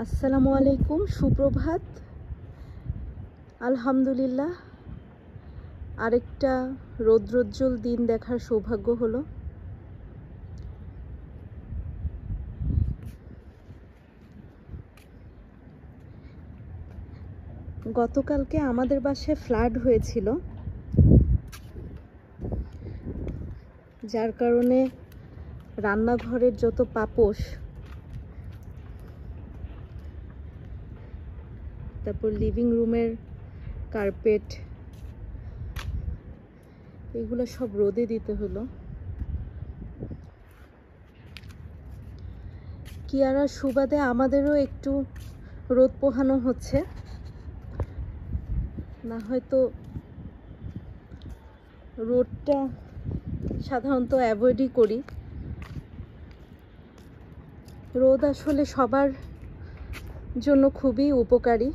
আসসালামু আলাইকুম, সুপ্রভাত। আলহামদুলিল্লাহ, আরেকটা রৌদ্রোজ্জ্বল দিন দেখার সৌভাগ্য হলো। গতকালকে আমাদের বাসায় ফ্লাড হয়েছিল, যার কারণে রান্নাঘরের যত পাপোশ, তারপর লিভিং রুমের কার্পেট, এগুলো সব রোদে দিতে হলো। কিয়ারার সুবাদে আমাদেরও একটু রোদ পোহানো হচ্ছে, না হয়তো রোদটা সাধারণত অ্যাভয়েডই করি। রোদ আসলে সবার জন্য খুবই উপকারী।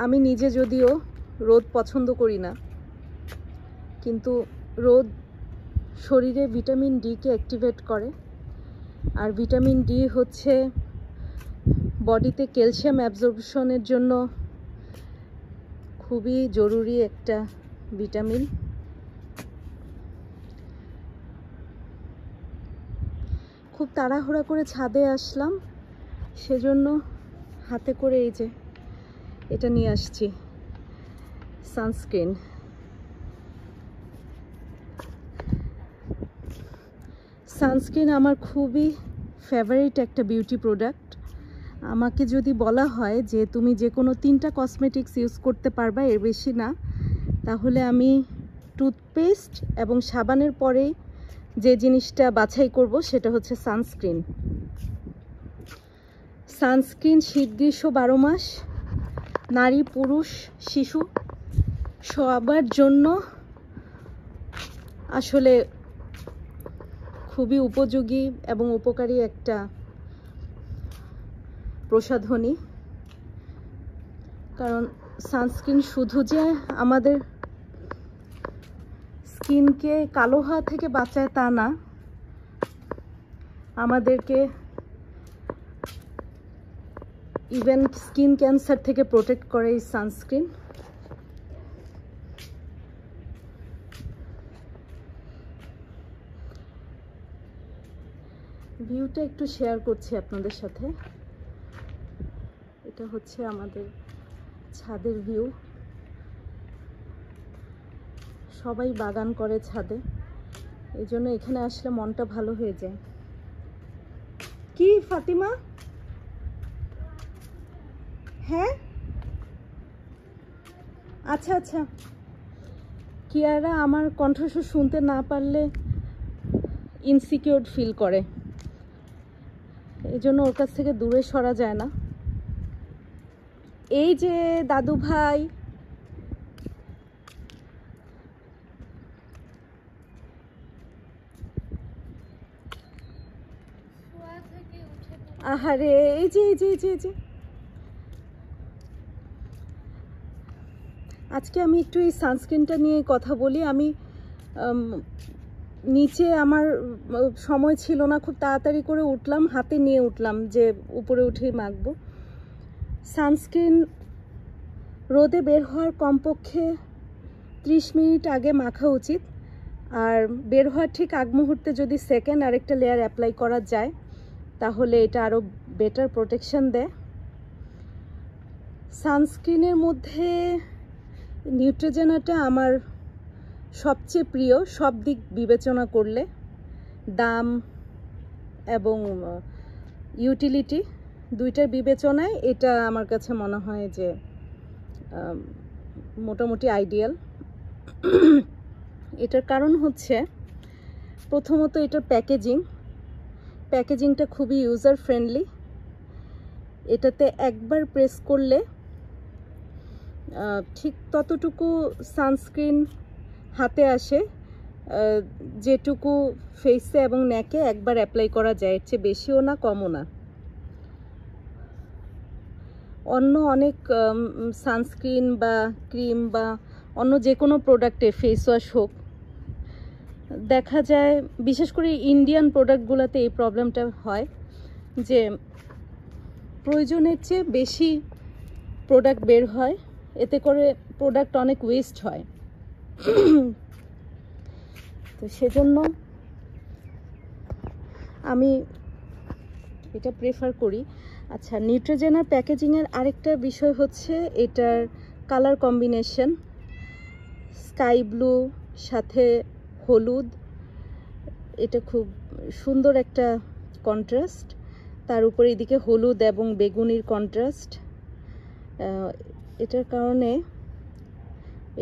আমি নিজে যদিও রোদ পছন্দ করি না, কিন্তু রোদ শরীরে ভিটামিন ডিকে অ্যাক্টিভেট করে, আর ভিটামিন ডি হচ্ছে বডিতে ক্যালসিয়াম অ্যাবজর্পশনের জন্য খুবই জরুরি একটা ভিটামিন। খুব তাড়াহুড়া করে ছাদে আসলাম, সেজন্য হাতে করে এই যে এটা নিয়ে আসছি, সানস্ক্রিন। সানস্ক্রিন আমার খুবই ফেভারিট একটা বিউটি প্রোডাক্ট। আমাকে যদি বলা হয় যে তুমি যে কোনো 3টা কসমেটিক্স ইউজ করতে পারবা, এর বেশি না, তাহলে আমি টুথপেস্ট এবং সাবানের পরেই যে জিনিসটা বাছাই করব সেটা হচ্ছে সানস্ক্রিন। সানস্ক্রিন শীত গ্রীষ্ম 12 মাস, নারী পুরুষ শিশু সবার জন্য আসলে খুবই উপযোগী এবং উপকারী একটা প্রসাধনী। কারণ সানস্ক্রিন শুধু যে আমাদের স্কিনকে কালো হওয়া থেকে বাঁচায় তা না, আমাদেরকে ইভেন স্কিন ক্যান্সার থেকে প্রোটেক্ট করে এই সানস্ক্রিন। ভিউটা একটু শেয়ার করছি আপনাদের সাথে। এটা হচ্ছে আমাদের ছাদের ভিউ। সবাই বাগান করে ছাদে, এই জন্য এখানে আসলে মনটা ভালো হয়ে যায়। কি ফাতিমা? হ্যাঁ, আচ্ছা আচ্ছা। কিয়ারা আমার কণ্ঠস্বর শুনতে না পারলে ইনসিকিউর ফিল করে, এই জন্য ওর কাছ থেকে দূরে সরা যায় না। এই যে দাদু ভাই, আহারে, এই যে এই যে এই যে এই যে আজকে আমি একটু এই সানস্ক্রিনটা নিয়ে কথা বলি। আমি নিচে আমার সময় ছিল না, খুব তাড়াতাড়ি করে উঠলাম, হাতে নিয়ে উঠলাম যে উপরে উঠেই মাখবো। সানস্ক্রিন রোদে বের হওয়ার কমপক্ষে 30 মিনিট আগে মাখা উচিত, আর বের হওয়ার ঠিক আগ মুহূর্তে যদি সেকেন্ড আরেকটা লেয়ার অ্যাপ্লাই করা যায় তাহলে এটা আরও বেটার প্রোটেকশন দেয়। সানস্ক্রিনের মধ্যে নিউট্রিজেনাটা আমার সবচেয়ে প্রিয়, সব দিক বিবেচনা করলে, দাম এবং ইউটিলিটি দুইটার বিবেচনায় এটা আমার কাছে মনে হয় যে মোটামুটি আইডিয়াল। এটার কারণ হচ্ছে প্রথমত এটার প্যাকেজিংটা খুবই ইউজার ফ্রেন্ডলি। এটাতে একবার প্রেস করলে ঠিক ততটুকু সানস্ক্রিন হাতে আসে যেটুকু ফেসে এবং নেকে একবার অ্যাপ্লাই করা যায়, এর চেয়ে বেশিও না কমও না। অন্য অনেক সানস্ক্রিন বা ক্রিম বা অন্য যে কোনো প্রোডাক্টে, ফেস ওয়াশ হোক, দেখা যায় বিশেষ করে ইন্ডিয়ান প্রোডাক্টগুলোতে এই প্রবলেমটা হয় যে প্রয়োজনের চেয়ে বেশি প্রোডাক্ট বের হয়, এতে করে প্রোডাক্ট অনেক ওয়েস্ট হয়। তো সেজন্য আমি এটা প্রেফার করি। আচ্ছা, নিউট্রিজেনার প্যাকেজিংয়ের আরেকটা বিষয় হচ্ছে এটার কালার কম্বিনেশন, স্কাই ব্লু সাথে হলুদ, এটা খুব সুন্দর একটা কন্ট্রাস্ট। তার উপরে এদিকে হলুদ এবং বেগুনির কন্ট্রাস্ট, এটার কারণে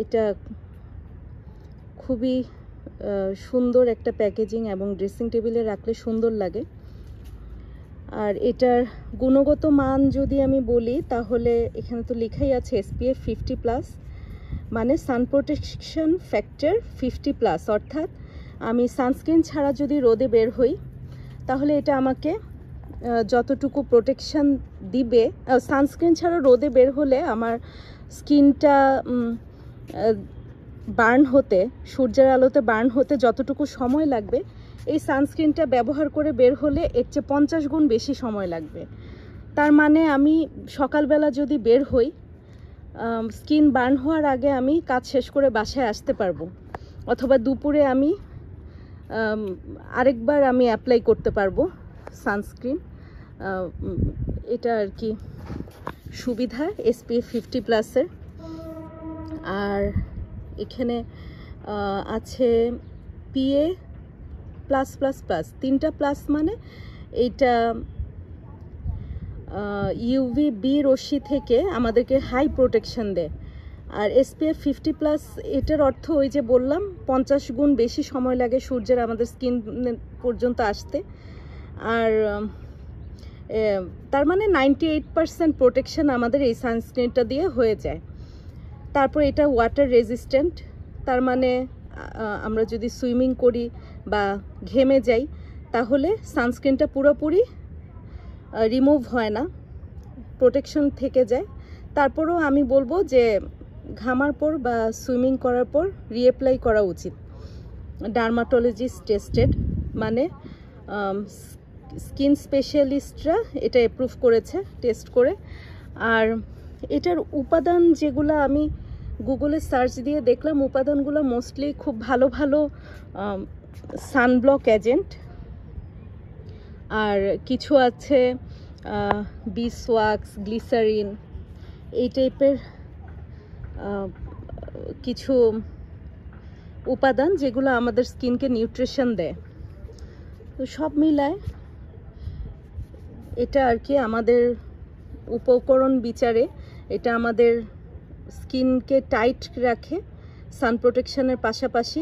এটা খুবই সুন্দর একটা প্যাকেজিং এবং ড্রেসিং টেবিলে রাখলে সুন্দর লাগে। আর এটার গুণগত মান যদি আমি বলি তাহলে এখানে তো লেখাই আছে SPF 50+, মানে সান প্রোটেকশন ফ্যাক্টর 50+, অর্থাৎ আমি সানস্ক্রিন ছাড়া যদি রোদে বের হই তাহলে এটা আমাকে যতটুকু প্রোটেকশন দিবে, সানস্ক্রিন ছাড়া রোদে বের হলে আমার স্কিনটা বার্ন হতে, সূর্যের আলোতে বার্ন হতে যতটুকু সময় লাগবে, এই সানস্ক্রিনটা ব্যবহার করে বের হলে এর চেয়ে 50 গুণ বেশি সময় লাগবে। তার মানে আমি সকালবেলা যদি বের হই, স্কিন বার্ন হওয়ার আগে আমি কাজ শেষ করে বাসায় আসতে পারবো, অথবা দুপুরে আমি আরেকবার আমি অ্যাপ্লাই করতে পারবো সানস্ক্রিন। এটা আর কি সুবিধা SPF 50+-এর। আর এখানে আছে PA+++, 3টা প্লাস, মানে এইটা UVB রশ্মি থেকে আমাদেরকে হাই প্রোটেকশন দেয়। আর SPF 50+, এটার অর্থ ওই যে বললাম 50 গুণ বেশি সময় লাগে সূর্যের আমাদের স্কিন পর্যন্ত আসতে। আর তার মানে 98% প্রোটেকশন আমাদের এই সানস্ক্রিনটা দিয়ে হয়ে যায়। তারপর এটা ওয়াটার রেজিস্ট্যান্ট, তার মানে আমরা যদি সুইমিং করি বা ঘেমে যাই তাহলে সানস্ক্রিনটা পুরোপুরি রিমুভ হয় না, প্রোটেকশন থেকে যায়। তারপরেও আমি বলবো যে ঘামার পর বা সুইমিং করার পর রিঅ্যাপ্লাই করা উচিত, ডার্মাটোলজিস্ট টেস্টেড, মানে স্কিন স্পেশালিস্টরা এটা অ্যাপ্রুভ করেছে টেস্ট করে। আর এটার উপাদান যেগুলো আমি গুগলে সার্চ দিয়ে দেখলাম, উপাদানগুলো মোস্টলি খুব ভালো ভালো সানব্লক এজেন্ট, আর কিছু আছে বিসওয়াক্স, গ্লিসারিন, এই টাইপের কিছু উপাদান যেগুলো আমাদের স্কিনকে নিউট্রিশন দেয়। তো সব মিলায় এটা আর কি আমাদের উপকরণ বিচারে এটা আমাদের স্কিনকে টাইট রাখে সান প্রোটেকশনের পাশাপাশি।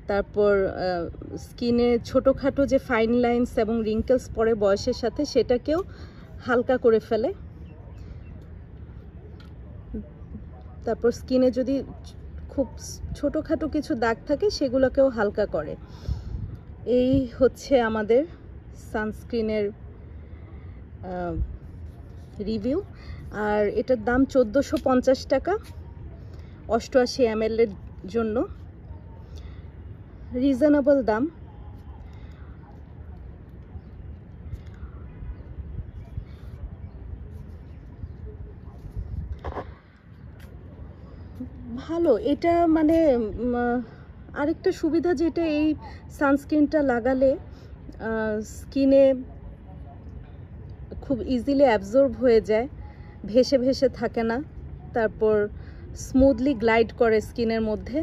তারপর স্কিনে ছোটোখাটো যে ফাইন লাইন্স এবং রিঙ্কেলস পড়ে বয়সের সাথে, সেটাকেও হালকা করে ফেলে। তারপর স্কিনে যদি খুব ছোটোখাটো কিছু দাগ থাকে সেগুলোকেও হালকা করে। এই হচ্ছে আমাদের সানস্ক্রিনের রিভিউ। আর এটার দাম 1450 টাকা 88 ml এর জন্য, রিজনেবল দাম। ভালো এটা, মানে আরেকটা সুবিধা যেটা এই সানস্ক্রিনটা লাগালে স্কিনে খুব ইজিলি অ্যাবজর্ব হয়ে যায়, ভেসে ভেসে থাকে না, তারপর স্মুথলি গ্লাইড করে স্কিনের মধ্যে।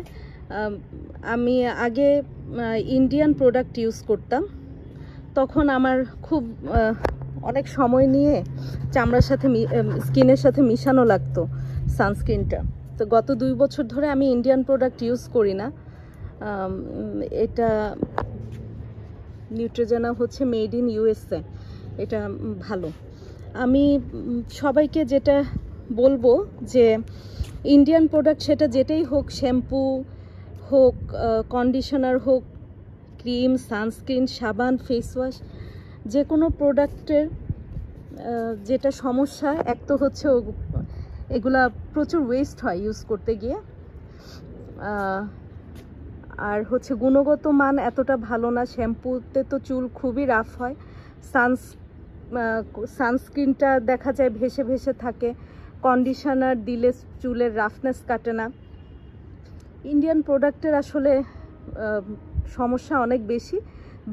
আমি আগে ইন্ডিয়ান প্রোডাক্ট ইউজ করতাম, তখন আমার খুব অনেক সময় নিয়ে চামড়ার সাথে স্কিনের সাথে মিশানো লাগতো সানস্ক্রিনটা। তো গত 2 বছর ধরে আমি ইন্ডিয়ান প্রোডাক্ট ইউজ করি না। এটা নিউট্রিজেনা হচ্ছে মেড ইন USA, এটা ভালো। আমি সবাইকে যেটা বলবো যে ইন্ডিয়ান প্রোডাক্ট সেটা যেটাই হোক, শ্যাম্পু হোক, কন্ডিশনার হোক, ক্রিম, সানস্ক্রিন, সাবান, ফেস ওয়াশ, যে কোনো প্রোডাক্টের যেটা সমস্যা, এক তো হচ্ছে এগুলা প্রচুর ওয়েস্ট হয় ইউজ করতে গিয়ে, আর হচ্ছে গুণগত মান এতটা ভালো না। শ্যাম্পুতে তো চুল খুবই রাফ হয়, সানস্ক্রিনটা দেখা যায় ভেসে ভেসে থাকে, কন্ডিশনার দিলে চুলের রাফনেস কাটে না। ইন্ডিয়ান প্রোডাক্টের আসলে সমস্যা অনেক বেশি।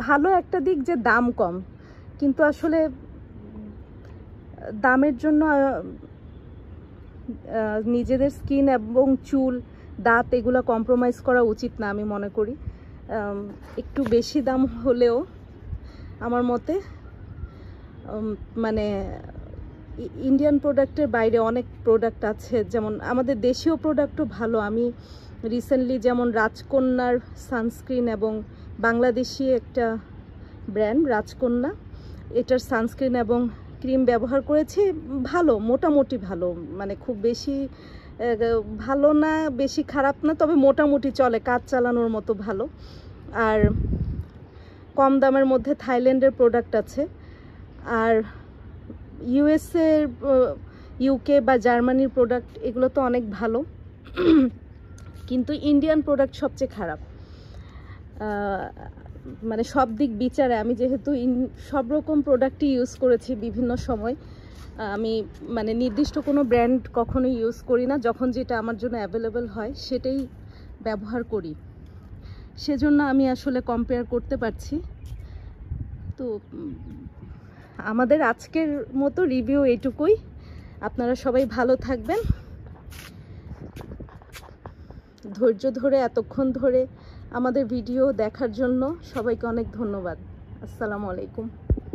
ভালো একটা দিক যে দাম কম, কিন্তু আসলে দামের জন্য নিজেদের স্কিন এবং চুল, দাঁত এগুলো কম্প্রোমাইজ করা উচিত না আমি মনে করি। একটু বেশি দাম হলেও আমার মতে মানে ইন্ডিয়ান প্রোডাক্টের বাইরে অনেক প্রোডাক্ট আছে, যেমন আমাদের দেশীয় প্রোডাক্টও ভালো। আমি রিসেন্টলি যেমন রাজকন্যার সানস্ক্রিন এবং বাংলাদেশি একটা ব্র্যান্ড রাজকন্যা, এটার সানস্ক্রিন এবং ক্রিম ব্যবহার করেছি। ভালো, মোটামুটি ভালো, মানে খুব বেশি ভালো না, বেশি খারাপ না, তবে মোটামুটি চলে, কাজ চালানোর মতো ভালো। আর কম দামের মধ্যে থাইল্যান্ডের প্রোডাক্ট আছে, আর ইউএসএ, ইউকে বা জার্মানির প্রোডাক্ট এগুলো তো অনেক ভালো, কিন্তু ইন্ডিয়ান প্রোডাক্ট সবচেয়ে খারাপ। মানে সব দিক বিচারে আমি যেহেতু সব রকম প্রোডাক্টই ইউজ করেছি বিভিন্ন সময়, আমি মানে নির্দিষ্ট কোনো ব্র্যান্ড কখনো ইউজ করি না, যখন যেটা আমার জন্য অ্যাভেলেবেল হয় সেটাই ব্যবহার করি, সেজন্য আমি আসলে কম্পেয়ার করতে পারছি। তো আমাদের আজকের মতো রিভিউ এইটুকুই। আপনারা সবাই ভালো থাকবেন। ধৈর্য ধরে এতক্ষণ ধরে আমাদের ভিডিও দেখার জন্য সবাইকে অনেক ধন্যবাদ। আসসালামু আলাইকুম।